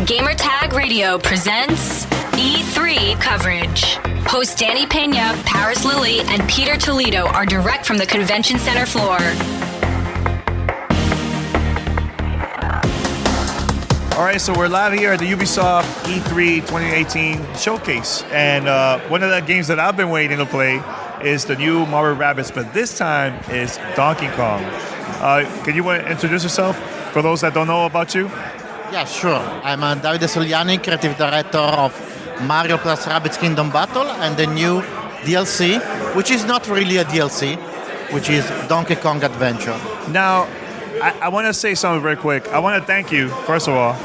Gamertag Radio presents E3 coverage. Hosts Danny Pena, Paris Lilly, and Peter Toledo are direct from the convention center floor. All right, so we're live here at the Ubisoft E3 2018 showcase, and one of the games that I've been waiting to play is the new Mario Rabbids, but this time is Donkey Kong. Can you introduce yourself for those that don't know about you? Yeah, sure. I'm Davide Soliani, creative director of Mario plus Rabbids Kingdom Battle and the new DLC, which is not really a DLC, which is Donkey Kong Adventure. Now, I want to say something very quick. I want to thank you, first of all,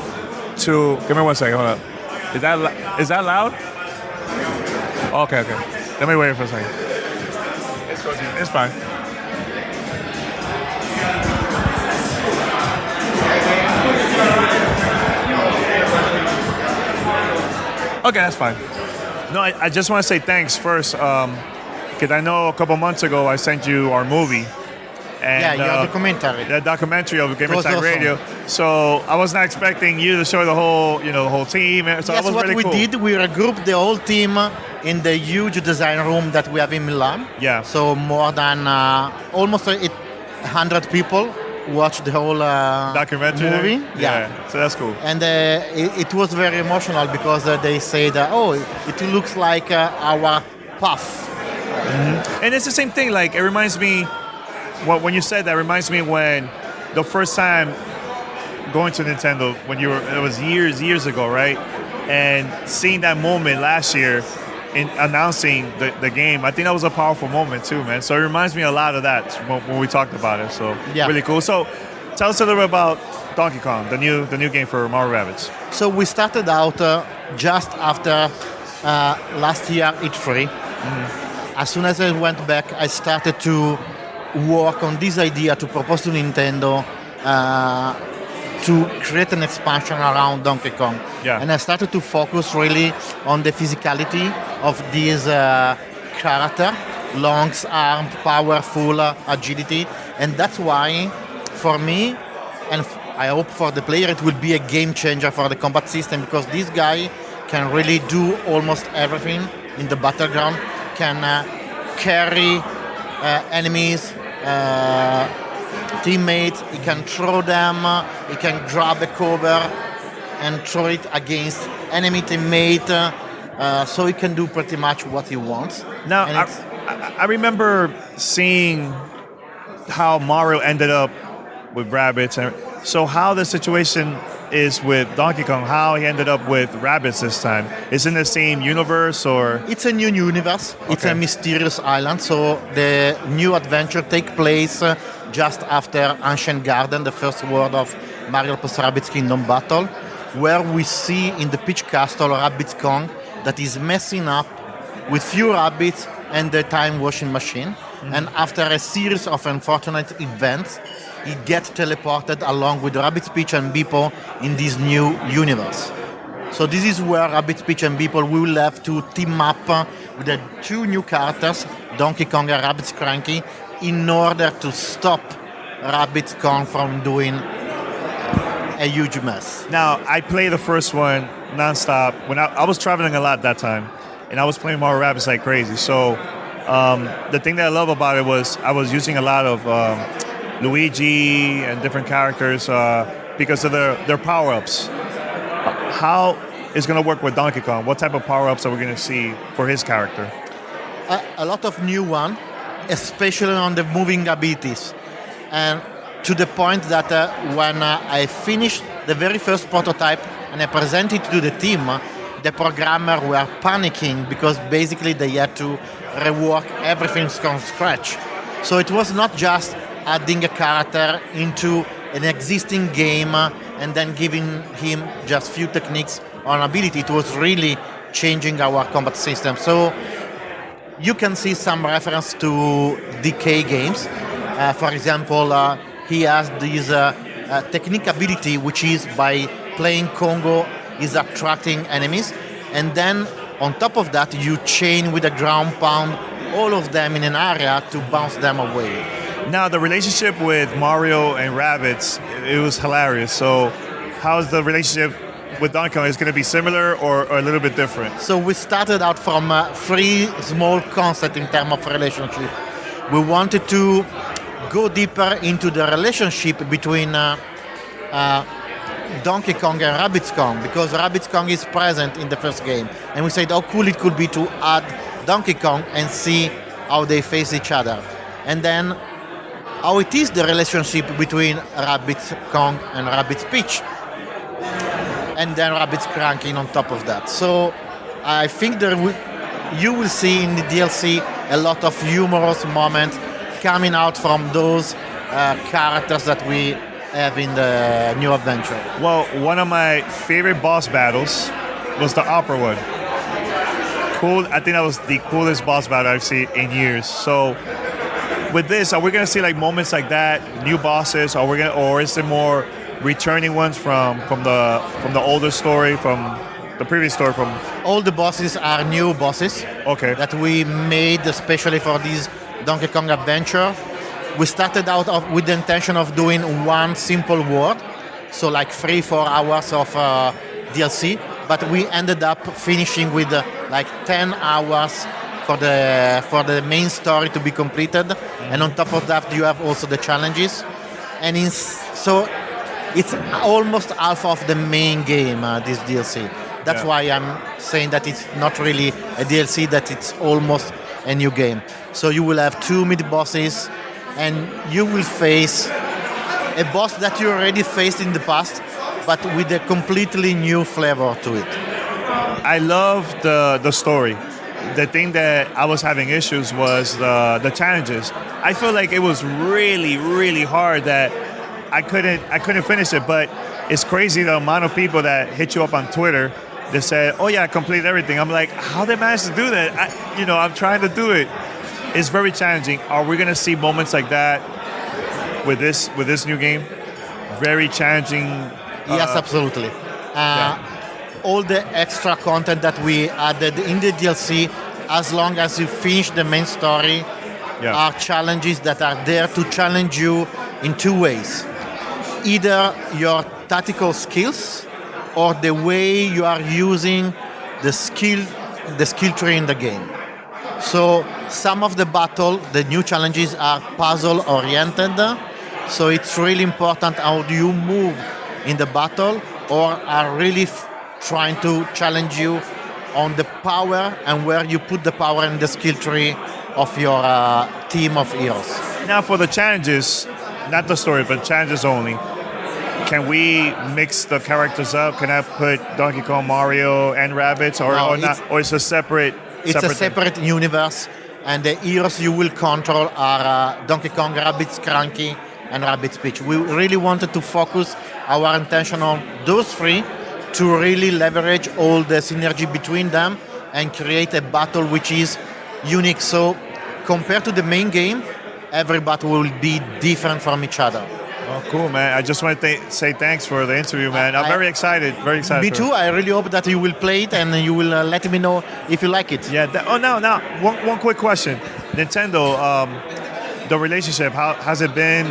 to... Give me one second, hold up. Is that loud? Okay. Let me wait for a second. It's fine. Okay, that's fine. No, I just want to say thanks first, because I know a couple months ago I sent you our movie. And, your documentary. The documentary of Gamertag awesome. Radio. So I was not expecting you to show the whole team. So Yes, that was what really we cool. did, we regrouped the whole team in the huge design room that we have in Milan. Yeah. So more than almost 100 people watched the whole Documentary movie. Yeah. So that's cool. And it was very emotional because they said, it looks like our path. Mm-hmm. And it's the same thing. Like, it reminds me, when you said that, reminds me when the first time going to Nintendo, it was years ago, right? And seeing that moment last year in announcing the game, I think that was a powerful moment too, man. So it reminds me a lot of that when we talked about it. So really cool. So tell us a little bit about Donkey Kong, the new game for Mario Rabbids. So we started out just after last year E3. Mm-hmm. As soon as I went back, I started to work on this idea to propose to Nintendo to create an expansion around Donkey Kong. Yeah. And I started to focus really on the physicality of this character, long arm, powerful agility. And that's why, for me, and I hope for the player, it will be a game changer for the combat system, because this guy can really do almost everything in the battleground, can carry enemies, teammates, he can throw them, he can grab a cover and throw it against enemy teammate, so he can do pretty much what he wants. Now, I remember seeing how Mario ended up with Rabbids, and so how the situation is with Donkey Kong, how he ended up with Rabbids this time. Is it in the same universe, or? It's a new universe. Okay. It's a mysterious island. So the new adventure takes place just after Ancient Garden, the first world of Mario plus Rabbids Kingdom Battle, where we see in the Peach Castle Rabbids Kong that is messing up with few rabbits and the time washing machine. Mm-hmm. And after a series of unfortunate events, he gets teleported along with Rabbids, Peach, and Beeple in this new universe. So this is where Rabbids, Peach, and Beeple will have to team up with the two new characters, Donkey Kong and Rabbids Cranky, in order to stop Rabbids Kong from doing a huge mess. Now, I played the first one nonstop. When I was traveling a lot that time, and I was playing Mario Rabbids like crazy. So the thing that I love about it was I was using a lot of Luigi and different characters because of their power-ups. How is going to work with Donkey Kong? What type of power-ups are we going to see for his character? A lot of new one, especially on the moving abilities. And to the point that when I finished the very first prototype and I presented it to the team, the programmers were panicking because basically they had to rework everything from scratch. So it was not just adding a character into an existing game and then giving him just few techniques on ability. It was really changing our combat system. So you can see some reference to DK games. For example, he has this technique ability, which is by playing Congo, is attracting enemies. And then on top of that, you chain with a ground pound all of them in an area to bounce them away. Now, the relationship with Mario and Rabbids, it was hilarious. So how's the relationship with Donkey Kong is going to be similar or a little bit different? So we started out from three small concepts in terms of relationship. We wanted to go deeper into the relationship between Donkey Kong and Rabbids Kong, because Rabbids Kong is present in the first game. And we said how cool it could be to add Donkey Kong and see how they face each other. And then how it is the relationship between Rabbids Kong and Rabbids Peach. And then Rabbids Cranking on top of that. So I think you will see in the DLC a lot of humorous moments coming out from those characters that we have in the new adventure. Well, one of my favorite boss battles was the opera one. Cool. I think that was the coolest boss battle I've seen in years. So with this, are we gonna see like moments like that, new bosses, or is it more returning ones from the older story, from the previous story? From all the bosses are new bosses. Okay. That we made especially for this Donkey Kong adventure. We started out with the intention of doing one simple world, so like 3-4 hours of DLC, but we ended up finishing with like 10 hours for the main story to be completed, and on top of that you have also the challenges, and so it's almost half of the main game, this DLC. That's why I'm saying that it's not really a DLC, that it's almost a new game. So you will have 2 mid-bosses, and you will face a boss that you already faced in the past, but with a completely new flavor to it. I love the story. The thing that I was having issues was the challenges. I feel like it was really, really hard that I couldn't finish it. But it's crazy the amount of people that hit you up on Twitter that said, "Oh yeah, I completed everything." I'm like, how they managed to do that? I'm trying to do it. It's very challenging. Are we gonna see moments like that with this new game? Very challenging. Yes, absolutely. All the extra content that we added in the DLC, as long as you finish the main story, are challenges that are there to challenge you in 2 ways. Either your tactical skills or the way you are using the skill tree in the game. So some of the new challenges are puzzle oriented. So it's really important how do you move in the battle, or are really trying to challenge you on the power and where you put the power in the skill tree of your team of heroes. Now for the challenges, not the story, but challenges only. Can we mix the characters up? Can I put Donkey Kong, Mario, and Rabbids, or not? Or it's a separate? It's a separate universe, and the heroes you will control are Donkey Kong, Rabbids Cranky, and Rabbids Peach. We really wanted to focus our attention on those 3 to really leverage all the synergy between them and create a battle which is unique. So compared to the main game, every battle will be different from each other. Oh, cool, man. I just want to say thanks for the interview, man. I'm very excited. Very excited. Me too. I really hope that you will play it and you will let me know if you like it. Yeah. Now, one quick question. Nintendo, the relationship, how has it been?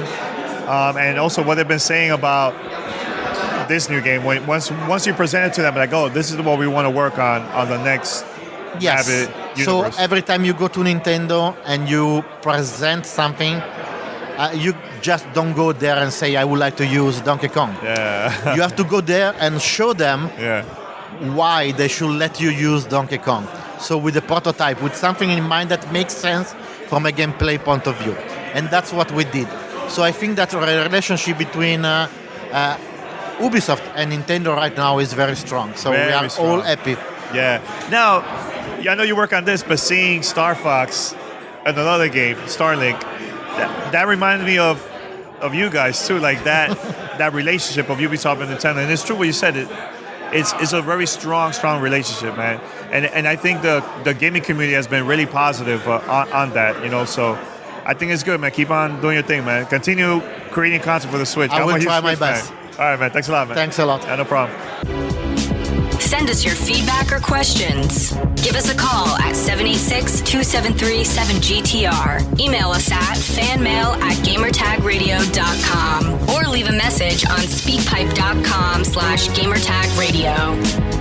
And also what they've been saying about this new game. Once you present it to them, like, oh, this is what we want to work on the next Rabbid universe. So every time you go to Nintendo and you present something, you just don't go there and say, I would like to use Donkey Kong. Yeah. You have to go there and show them why they should let you use Donkey Kong. So with a prototype, with something in mind that makes sense from a gameplay point of view. And that's what we did. So I think that the relationship between Ubisoft and Nintendo right now is very strong. So we are all happy. Yeah. Now, I know you work on this, but seeing Star Fox and another game, Starlink, that reminded me of you guys too, like that relationship of Ubisoft and Nintendo. And it's true what you said. It's a very strong relationship, man. And I think the gaming community has been really positive on that, So I think it's good, man. Keep on doing your thing, man. Continue creating content for the Switch. I will try my best. All right, man. Thanks a lot, man. Thanks a lot. Yeah, no problem. Send us your feedback or questions. Give us a call at 786-273-7GTR. Email us at fanmail@gamertagradio.com or leave a message on speakpipe.com/gamertagradio.